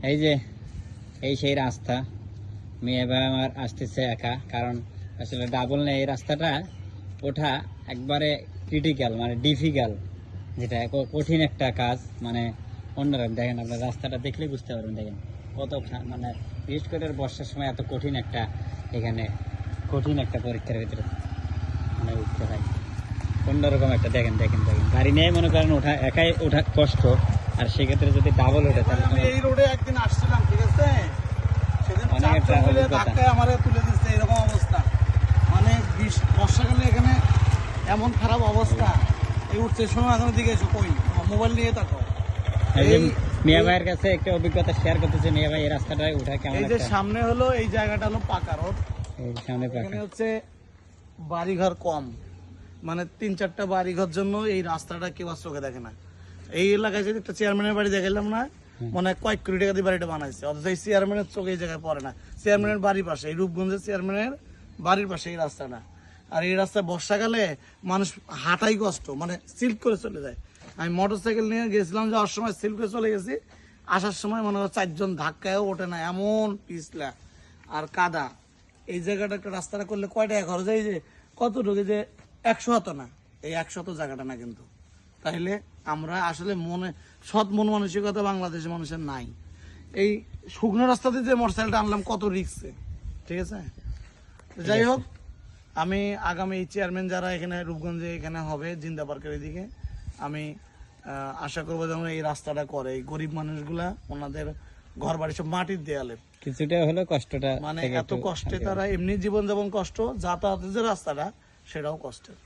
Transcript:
এই যে এই সেই রাস্তা, মেয়ে ভাই আমার আসতেছে একা, কারণ আসলে ডাবল নেই, এই রাস্তাটা ওঠা একবারে ক্রিটিক্যাল, মানে ডিফিকাল্ট, যেটা কঠিন একটা কাজ। মানে অন্যরকম দেখেন, আপনার রাস্তাটা দেখলেই বুঝতে পারবেন। দেখেন কত মানে বিশেষ করে বর্ষার সময় এত কঠিন একটা, এখানে কঠিন একটা পরীক্ষার ভিতরে মানে উঠতে হয় অন্যরকম একটা। দেখেন দেখেন দেখেন গাড়ি নিয়ে মনে করেন ওঠা, একাই ওঠা কষ্ট, আর সেক্ষেত্রে যদি ডাবল ওঠে তাহলে আমি এই রোডে একদিন আসছিলাম, ঠিক আছে, সেদিন অনেক একটা চারজন মিলে অভিজ্ঞতা। ধাক্কায় আমারে তুলে দিচ্ছে, এরকম অবস্থা। মানে বর্ষাকালে এখানে এমন খারাপ অবস্থা। এই উঠতে সময় এখন দিকে এসো, কই মোবাইল নিয়ে থাকো। এই যে এই মিয়া ভাইয়ের কাছে একটা অভিজ্ঞতা শেয়ার করতেছে। মিয়া ভাই এই রাস্তাটায় ওঠা কেমন? এই যে একটা সামনে হলো, এই জায়গাটা হলো পাকা রোড, এই সামনে এখানে পাকা, হচ্ছে বাড়িঘর কম, মানে 3-4টা বাড়িঘর জন্য এই রাস্তাটা কেউ আর চোখে দেখে না। এই এলাকায় যদি একটা চেয়ারম্যানের বাড়ি দেখাইলাম না, মনে হয় কয়েক কোটি টাকা দিয়ে বাড়িটা বানাইছে, অথচ এই চেয়ারম্যানের চোখে এই জায়গায় পড়ে না। চেয়ারম্যানের বাড়ির পাশে, এই রূপগঞ্জের চেয়ারম্যানের বাড়ির পাশে এই রাস্তাটা। আর এই রাস্তায় বর্ষাকালে মানুষ হাঁটাই কষ্ট, মানে সিল্ক করে চলে যায়। আমি মোটর সাইকেল নিয়ে গেছিলাম, যাওয়ার সময় সিল্ক করে চলে গেছি, আসার সময় মনে হয় 4জন ধাক্কায়ও ওঠে না, এমন পিছলা আর কাদা। এই জায়গাটা একটা রাস্তাটা করলে কয় টাকা খরচ হয়, যে কত ঢুকে, যে 100 না, এই 100 জায়গাটা না কিন্তু। তাইলে আমরা আসলে সৎ মন মানসিকতা বাংলাদেশের মানুষের নাই। এই শুকনো রাস্তাতে যে মোটরসাইকেলটা আনলাম কত রিস্কে, ঠিক আছে। যাই হোক, আমি আগামী চেয়ারম্যান যারা এখানে রূপগঞ্জে এখানে হবে, জিন্দা পার্কের এদিকে, আমি আশা করবো যেমন এই রাস্তাটা করে, এই গরিব মানুষগুলা ওনাদের ঘর বাড়ি সব মাটির দেয়ালে, কিছুটা হলো কষ্টটা মানে থেকে এত কষ্টে তারা এমনি জীবনযাপন কষ্ট, যাতায়াতের যে রাস্তাটা সেটাও কষ্টের।